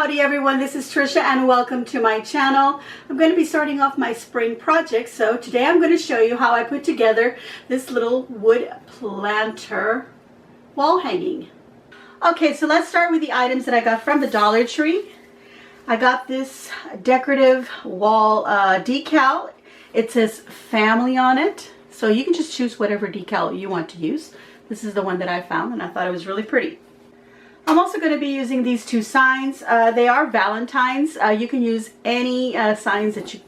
Howdy everyone, this is Trisha and welcome to my channel. I'm going to be starting off my spring project. So today I'm going to show you how I put together this little wood planter wall hanging. Okay, so let's start with the items that I got from the Dollar Tree. I got this decorative wall decal. It says family on it, so you can just choose whatever decal you want to use. This is the one that I found and I thought it was really pretty. I'm also going to be using these two signs. They are Valentine's. You can use any signs that you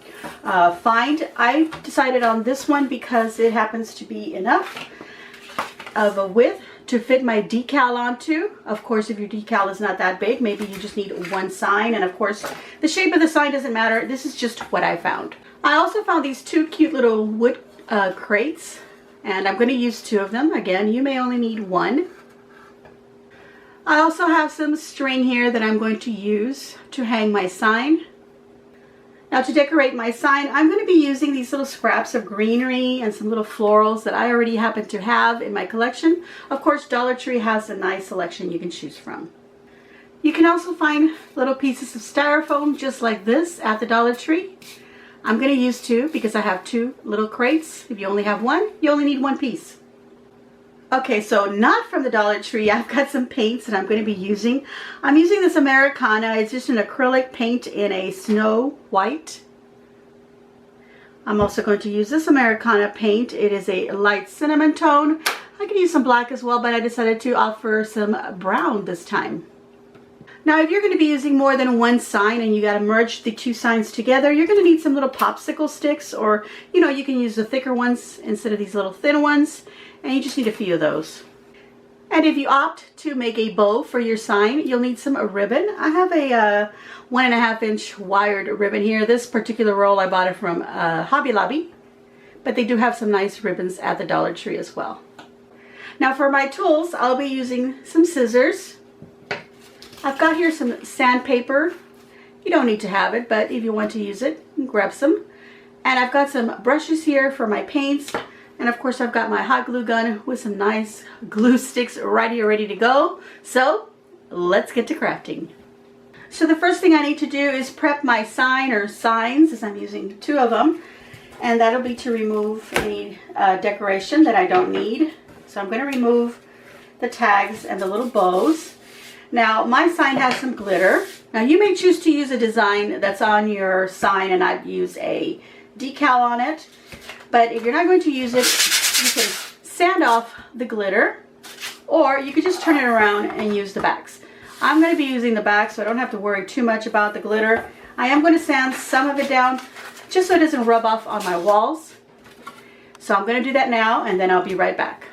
find. I decided on this one because it happens to be enough of a width to fit my decal onto. Of course, if your decal is not that big, maybe you just need one sign. And of course, the shape of the sign doesn't matter. This is just what I found. I also found these two cute little wood crates, and I'm going to use two of them. Again, you may only need one. I also have some string here that I'm going to use to hang my sign. Now to decorate my sign, I'm going to be using these little scraps of greenery and some little florals that I already happen to have in my collection. Of course, Dollar Tree has a nice selection you can choose from. You can also find little pieces of styrofoam just like this at the Dollar Tree. I'm going to use two because I have two little crates. If you only have one, you only need one piece. Okay, so not from the Dollar Tree. I've got some paints that I'm going to be using. I'm using this Americana. It's just an acrylic paint in a snow white. I'm also going to use this Americana paint. It is a light cinnamon tone. I could use some black as well, but I decided to offer some brown this time. Now, if you're going to be using more than one sign and you got to merge the two signs together, you're going to need some little popsicle sticks, or, you know, you can use the thicker ones instead of these little thin ones. And you just need a few of those. And if you opt to make a bow for your sign, you'll need some ribbon. I have a 1.5 inch wired ribbon here. This particular roll, I bought it from Hobby Lobby, but they do have some nice ribbons at the Dollar Tree as well. Now for my tools, I'll be using some scissors. I've got here some sandpaper. You don't need to have it, but if you want to use it, grab some. And I've got some brushes here for my paints. And of course, I've got my hot glue gun with some nice glue sticks right here ready to go. So let's get to crafting. So the first thing I need to do is prep my sign or signs, as I'm using two of them. And that'll be to remove any decoration that I don't need. So I'm going to remove the tags and the little bows. Now my sign has some glitter. Now you may choose to use a design that's on your sign and I'd use a decal on it. But if you're not going to use it, you can sand off the glitter, or you could just turn it around and use the backs. I'm going to be using the back, so I don't have to worry too much about the glitter. I am going to sand some of it down just so it doesn't rub off on my walls. So I'm going to do that now, and then I'll be right back.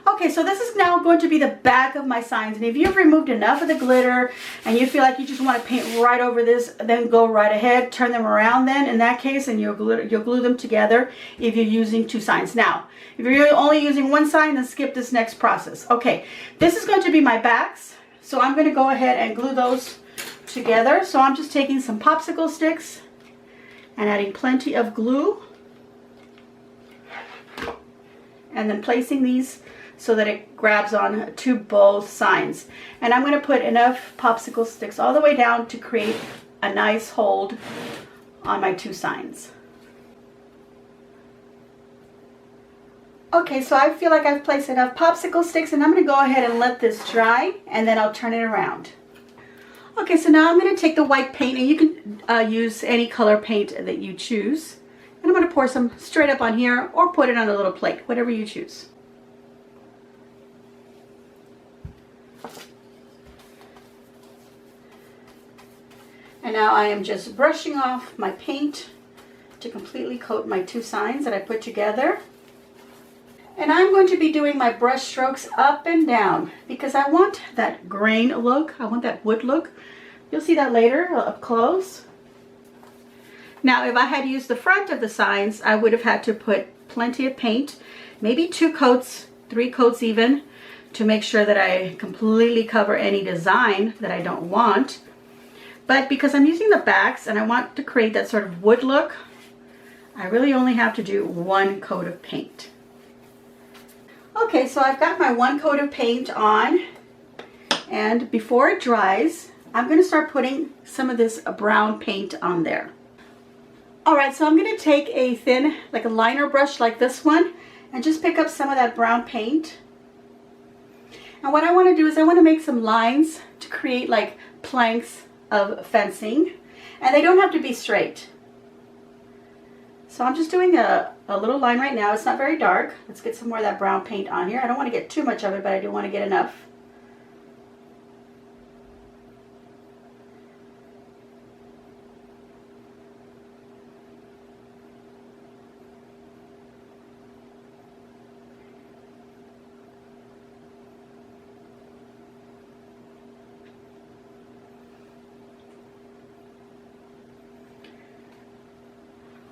Okay, so this is now going to be the back of my signs, and if you've removed enough of the glitter and you feel like you just want to paint right over this, then go right ahead, turn them around then in that case, and you'll glue them together if you're using two signs. Now, if you're only using one sign, then skip this next process. Okay, this is going to be my backs, so I'm going to go ahead and glue those together. So I'm just taking some popsicle sticks and adding plenty of glue, and then placing these so that it grabs on to both signs. And I'm going to put enough popsicle sticks all the way down to create a nice hold on my two signs. Okay, so I feel like I've placed enough popsicle sticks, and I'm going to go ahead and let this dry, and then I'll turn it around. Okay, so now I'm going to take the white paint, and you can use any color paint that you choose. And I'm going to pour some straight up on here, or put it on a little plate, whatever you choose. And now I am just brushing off my paint to completely coat my two signs that I put together. And I'm going to be doing my brush strokes up and down because I want that grain look. I want that wood look. You'll see that later up close. Now, if I had used the front of the signs, I would have had to put plenty of paint, maybe 2 coats, 3 coats even, to make sure that I completely cover any design that I don't want. But because I'm using the backs and I want to create that sort of wood look, I really only have to do 1 coat of paint. Okay, so I've got my 1 coat of paint on, and before it dries, I'm going to start putting some of this brown paint on there. All right, so I'm going to take a thin, like a liner brush like this one, and just pick up some of that brown paint. And what I want to do is I want to make some lines to create like planks of fencing, and they don't have to be straight. So I'm just doing a little line right now. It's not very dark. Let's get some more of that brown paint on here. I don't want to get too much of it, but I do want to get enough.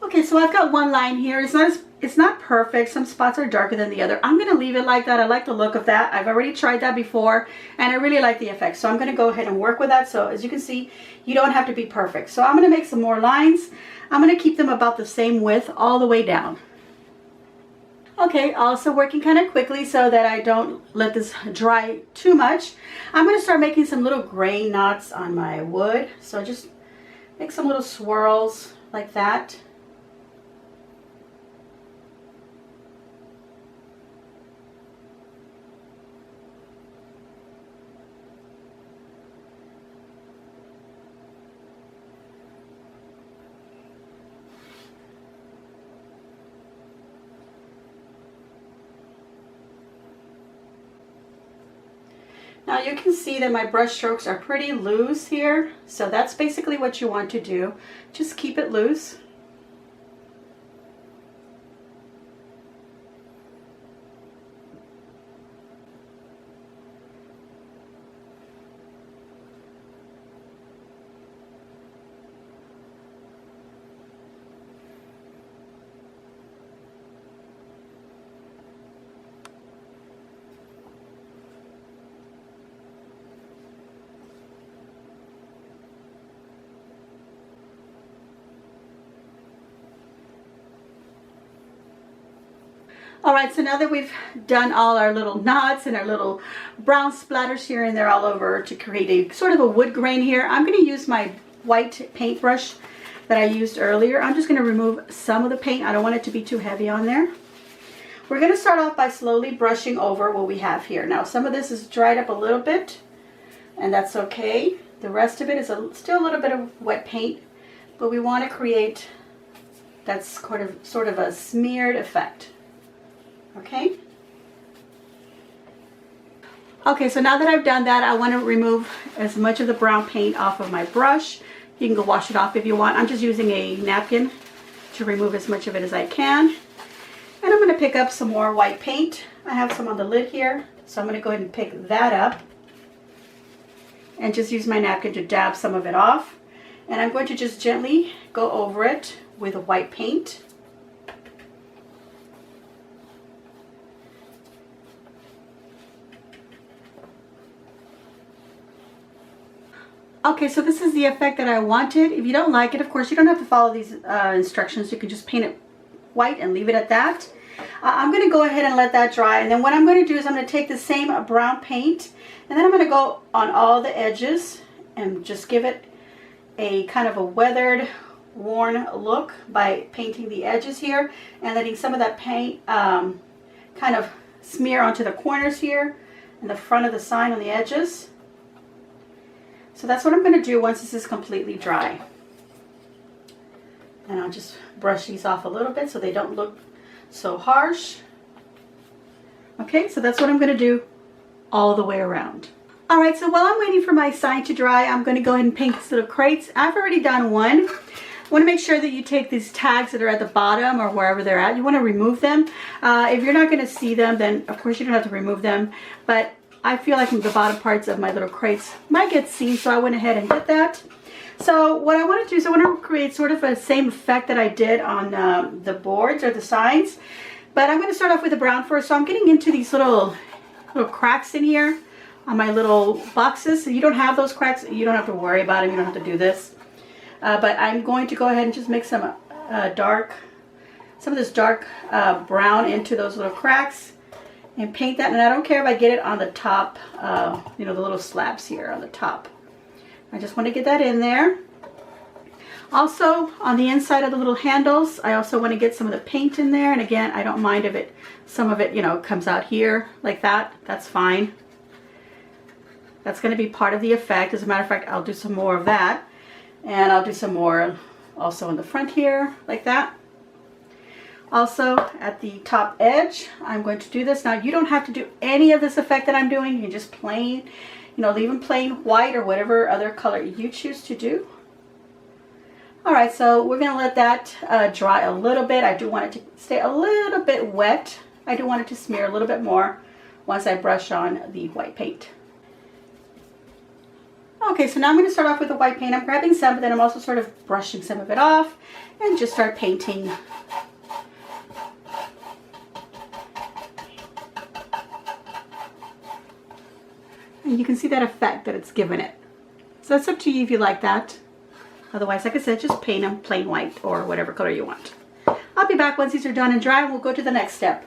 Okay, so I've got one line here. It's not perfect. Some spots are darker than the other. I'm going to leave it like that. I like the look of that. I've already tried that before, and I really like the effect. So I'm going to go ahead and work with that. So as you can see, you don't have to be perfect. So I'm going to make some more lines. I'm going to keep them about the same width all the way down. Okay, also working kind of quickly so that I don't let this dry too much. I'm going to start making some little grain knots on my wood. So just make some little swirls like that. Now you can see that my brush strokes are pretty loose here, so that's basically what you want to do. Just keep it loose. All right, so now that we've done all our little knots and our little brown splatters here and there all over to create a sort of a wood grain here, I'm going to use my white paintbrush that I used earlier. I'm just going to remove some of the paint. I don't want it to be too heavy on there. We're going to start off by slowly brushing over what we have here. Now, some of this is dried up a little bit, and that's okay. The rest of it is still a little bit of wet paint, but we want to create that sort of a smeared effect. Okay. Okay, so now that I've done that, I want to remove as much of the brown paint off of my brush. You can go wash it off if you want. I'm just using a napkin to remove as much of it as I can. And I'm going to pick up some more white paint. I have some on the lid here, so I'm going to go ahead and pick that up and just use my napkin to dab some of it off. And I'm going to just gently go over it with white paint. Okay, so this is the effect that I wanted. If you don't like it, of course, you don't have to follow these instructions. You can just paint it white and leave it at that. I'm going to go ahead and let that dry. And then what I'm going to do is I'm going to take the same brown paint, and then I'm going to go on all the edges and just give it a kind of a weathered, worn look by painting the edges here and letting some of that paint kind of smear onto the corners here and the front of the sign on the edges. So that's what I'm going to do once this is completely dry. And I'll just brush these off a little bit so they don't look so harsh. Okay, so that's what I'm going to do all the way around. All right, so while I'm waiting for my sign to dry, I'm going to go ahead and paint these little crates. I've already done one. I want to make sure that you take these tags that are at the bottom or wherever they're at. You want to remove them. If you're not going to see them, then of course you don't have to remove them. But I feel like the bottom parts of my little crates might get seen, so I went ahead and did that. So what I want to do is I want to create sort of the same effect that I did on the boards or the signs. But I'm going to start off with the brown first. So I'm getting into these little cracks in here on my little boxes. So you don't have those cracks, you don't have to worry about them. You don't have to do this. But I'm going to go ahead and just mix some some of this dark brown into those little cracks and paint that. And I don't care if I get it on the top, you know, the little slabs here on the top. I just want to get that in there. Also, on the inside of the little handles, I also want to get some of the paint in there. And again, I don't mind if some of it, you know, comes out here like that. That's fine. That's going to be part of the effect. As a matter of fact, I'll do some more of that. And I'll do some more also in the front here, like that. Also, at the top edge, I'm going to do this. Now, you don't have to do any of this effect that I'm doing. You can just plain, you know, leave them plain white or whatever other color you choose to do. All right, so we're going to let that dry a little bit. I do want it to stay a little bit wet. I do want it to smear a little bit more once I brush on the white paint. Okay, so now I'm going to start off with the white paint. I'm grabbing some, but then I'm also sort of brushing some of it off and just start painting. And you can see that effect that it's given it. So it's up to you if you like that. Otherwise, like I said, just paint them plain white or whatever color you want. I'll be back once these are done and dry and we'll go to the next step.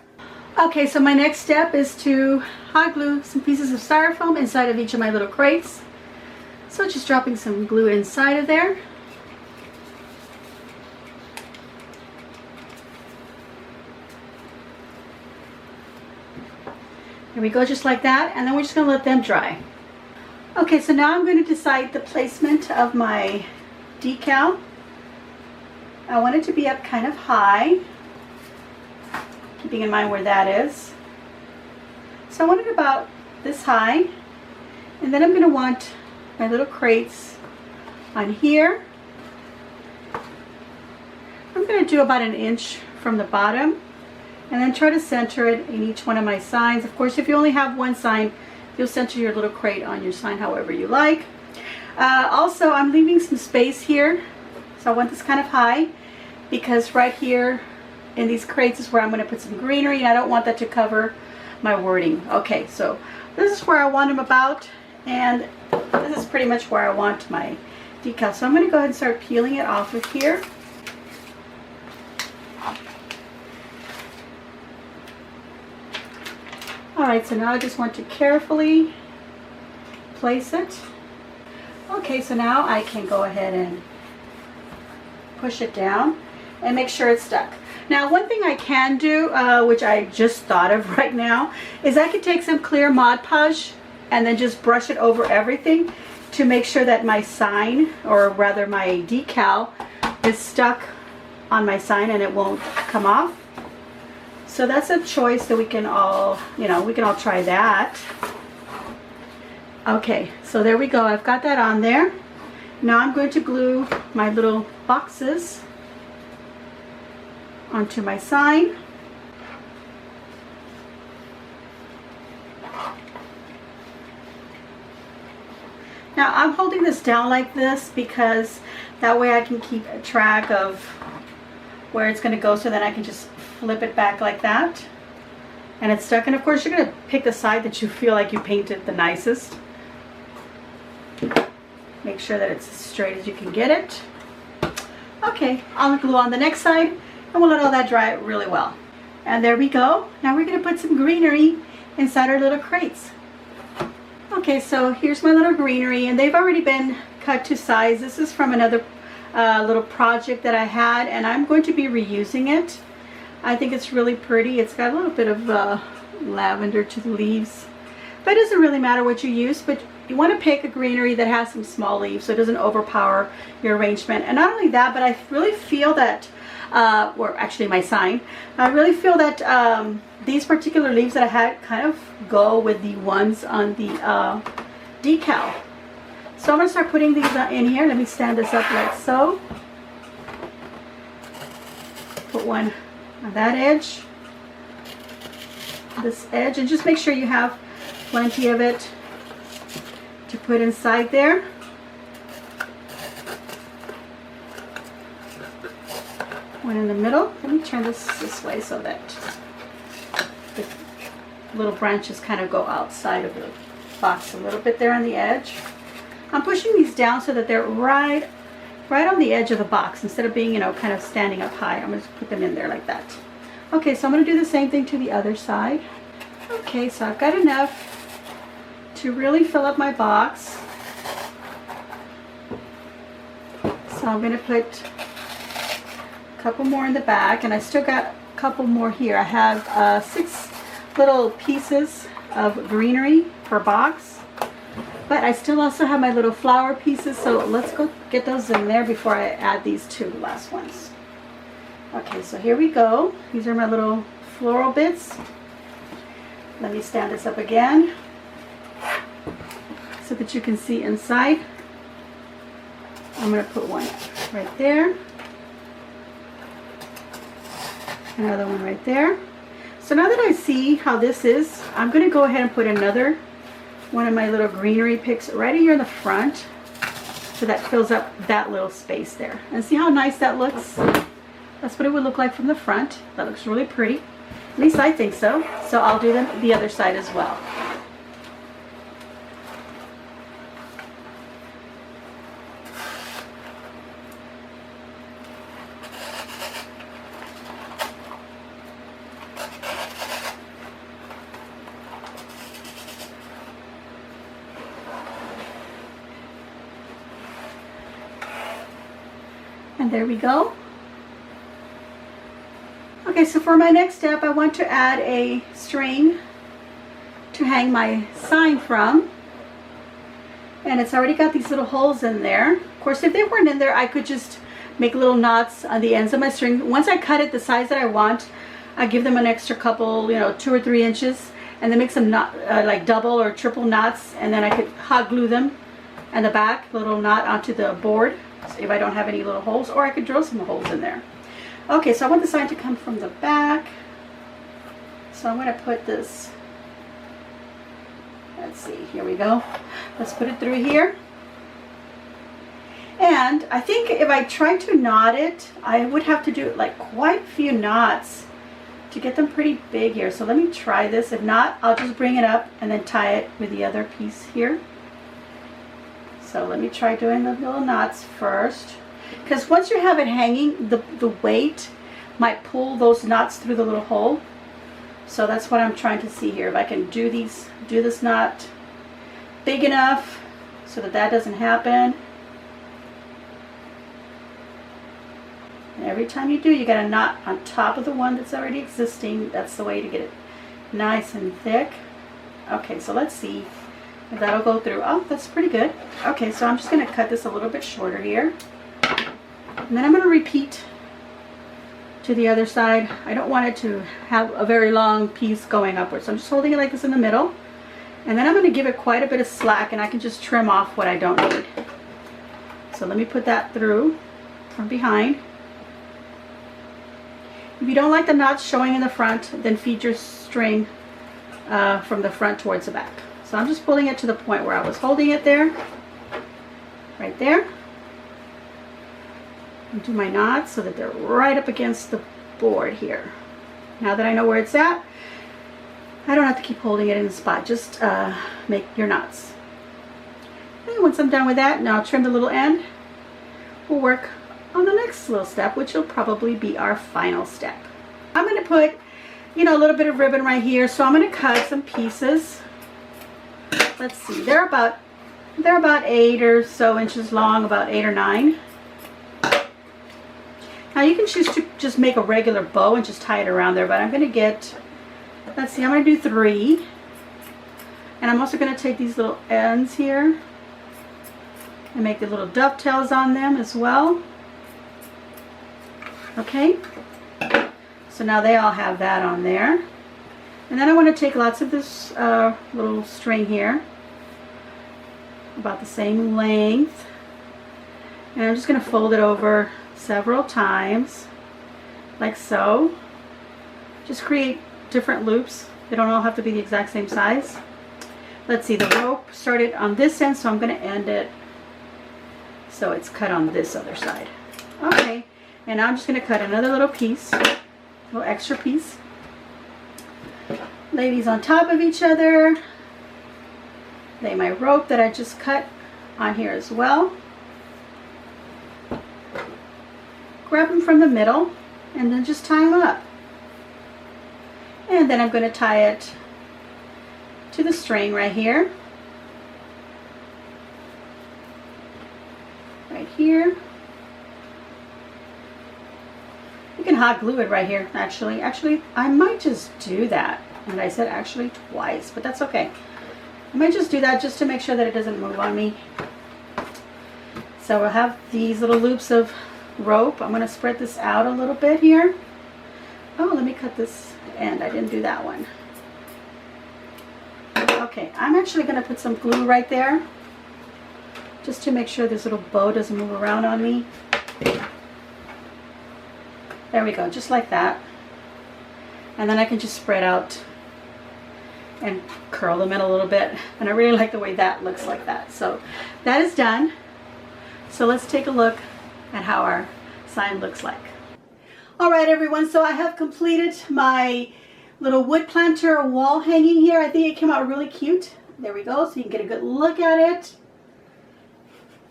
Okay, so my next step is to hot glue some pieces of styrofoam inside of each of my little crates. So just dropping some glue inside of there. There we go, just like that. And then we're just going to let them dry. Okay, so now I'm going to decide the placement of my decal. I want it to be up kind of high, keeping in mind where that is. So I want it about this high. And then I'm going to want my little crates on here. I'm going to do about 1 inch from the bottom and then try to center it in each one of my signs. Of course, if you only have one sign, you'll center your little crate on your sign however you like. Also, I'm leaving some space here, so I want this kind of high because right here in these crates is where I'm going to put some greenery, and I don't want that to cover my wording. Okay, so this is where I want them about, and this is pretty much where I want my decal. So I'm going to go ahead and start peeling it off of here. Alright, so now I just want to carefully place it. Okay, so now I can go ahead and push it down and make sure it's stuck. Now, one thing I can do, which I just thought of right now, is I could take some clear Mod Podge and then just brush it over everything to make sure that my sign, or rather my decal, is stuck on my sign and it won't come off. So that's a choice that we can all, you know, we can all try that. Okay, so there we go. I've got that on there. Now I'm going to glue my little boxes onto my sign. Now I'm holding this down like this because that way I can keep track of where it's going to go, so then I can just flip it back like that and it's stuck. And of course you're going to pick the side that you feel like you painted the nicest. Make sure that it's as straight as you can get it. Okay, I'll glue on the next side and we'll let all that dry really well. And there we go. Now we're going to put some greenery inside our little crates. Okay, so here's my little greenery, and they've already been cut to size. This is from another little project that I had, and I'm going to be reusing it. I think it's really pretty. It's got a little bit of lavender to the leaves, but it doesn't really matter what you use, but you want to pick a greenery that has some small leaves so it doesn't overpower your arrangement. And not only that, but I really feel that, or actually my sign, I really feel that these particular leaves that I had kind of go with the ones on the decal. So I'm going to start putting these in here. Let me stand this up like so. Put one on that edge, this edge, and just make sure you have plenty of it to put inside there. One in the middle. Let me turn this way so that the little branches kind of go outside of the box a little bit there on the edge. I'm pushing these down so that they're right on the edge of the box instead of being, you know, kind of standing up high. I'm going to put them in there like that. Okay, so I'm going to do the same thing to the other side. Okay, so I've got enough to really fill up my box. So I'm going to put a couple more in the back, and I still got a couple more here. I have 6 little pieces of greenery per box, but I still also have my little flower pieces, so let's go get those in there before I add these 2 last ones. Okay, so here we go. These are my little floral bits. Let me stand this up again so that you can see inside. I'm going to put one right there, another one right there. So now that I see how this is, I'm going to go ahead and put another one of my little greenery picks right here in the front, so that fills up that little space there. And see how nice that looks? That's what it would look like from the front. That looks really pretty. At least I think so. So I'll do the other side as well. And there we go. Okay, so for my next step, I want to add a string to hang my sign from. And it's already got these little holes in there. Of course, if they weren't in there, I could just make little knots on the ends of my string. Once I cut it the size that I want, I give them an extra couple, 2 or 3 inches, and then make some knot, like double or triple knots, and then I could hot glue them and the back little knot onto the board, so if I don't have any little holes, or I could drill some holes in there. Okay, so I want the sign to come from the back. So I'm going to put this, let's see, here we go. Let's put it through here. And I think if I try to knot it, I would have to do like quite a few knots to get them pretty big here. So let me try this. If not, I'll just bring it up and then tie it with the other piece here. So let me try doing the little knots first. Because once you have it hanging, the weight might pull those knots through the little hole. So that's what I'm trying to see here. If I can do this knot big enough so that that doesn't happen. And every time you do, you got a knot on top of the one that's already existing. That's the way to get it nice and thick. Okay, so let's see if that'll go through. Oh, that's pretty good. Okay, so I'm just going to cut this a little bit shorter here. And then I'm going to repeat to the other side. I don't want it to have a very long piece going upwards. So I'm just holding it like this in the middle. And then I'm going to give it quite a bit of slack, and I can just trim off what I don't need. So let me put that through from behind. If you don't like the knots showing in the front, then feed your string from the front towards the back. So I'm just pulling it to the point where I was holding it there. Right there. And do my knots so that they're right up against the board here. Now that I know where it's at, I don't have to keep holding it in the spot. Just make your knots. And once I'm done with that, now I'll trim the little end. We'll work on the next little step, which will probably be our final step. I'm going to put, a little bit of ribbon right here. So I'm going to cut some pieces. Let's see, they're about 8 or so inches long, about 8 or 9. Now you can choose to just make a regular bow and just tie it around there, but I'm going to get, let's see, I'm going to do 3. And I'm also going to take these little ends here and make the little dovetails on them as well. Okay, so now they all have that on there. And then I want to take lots of this little string here, about the same length. And I'm just going to fold it over several times, like so. Just create different loops. They don't all have to be the exact same size. Let's see, the rope started on this end, so I'm going to end it so it's cut on this other side. Okay, and now I'm just going to cut another little piece, little extra piece. Lay these on top of each other. Lay my rope that I just cut on here as well. Grab them from the middle and then just tie them up. And then I'm going to tie it to the string right here. Right here. hot glue it right here, actually. Actually, I might just do that. And I said actually twice, but that's okay. I might just do that just to make sure that it doesn't move on me. So we'll have these little loops of rope. I'm going to spread this out a little bit here. Oh, let me cut this end. I didn't do that one. Okay, I'm actually going to put some glue right there just to make sure this little bow doesn't move around on me. There we go, just like that. And then I can just spread out and curl them in a little bit. And I really like the way that looks like that. So that is done. So let's take a look at how our sign looks like. All right, everyone, so I have completed my little wood planter wall hanging here. I think it came out really cute. There we go, so you can get a good look at it.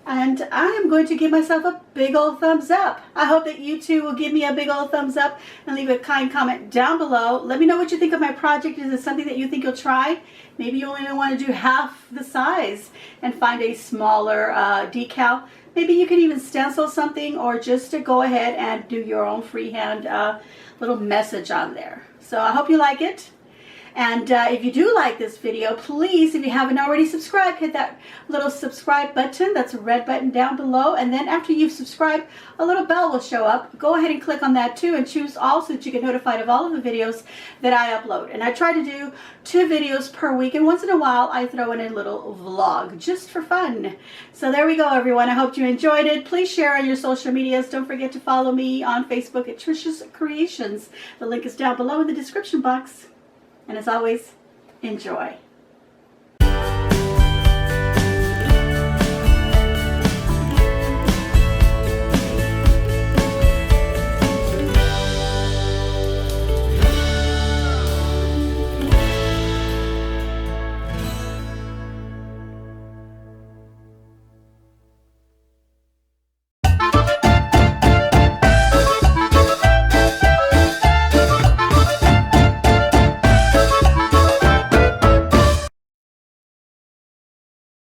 And I am going to give myself a big old thumbs up. I hope that you too will give me a big old thumbs up and leave a kind comment down below. Let me know what you think of my project. Is it something that you think you'll try? Maybe you only want to do half the size and find a smaller decal. Maybe you can even stencil something, or just to go ahead and do your own freehand little message on there. So I hope you like it. And if you do like this video, please, if you haven't already subscribed, hit that little subscribe button. That's a red button down below. And then after you've subscribed, a little bell will show up. Go ahead and click on that too, and choose all so that you get notified of all of the videos that I upload. And I try to do 2 videos per week, and once in a while I throw in a little vlog just for fun. So there we go, everyone. I hope you enjoyed it. Please share on your social medias. Don't forget to follow me on Facebook at Trisha's Creations. The link is down below in the description box. And as always, enjoy.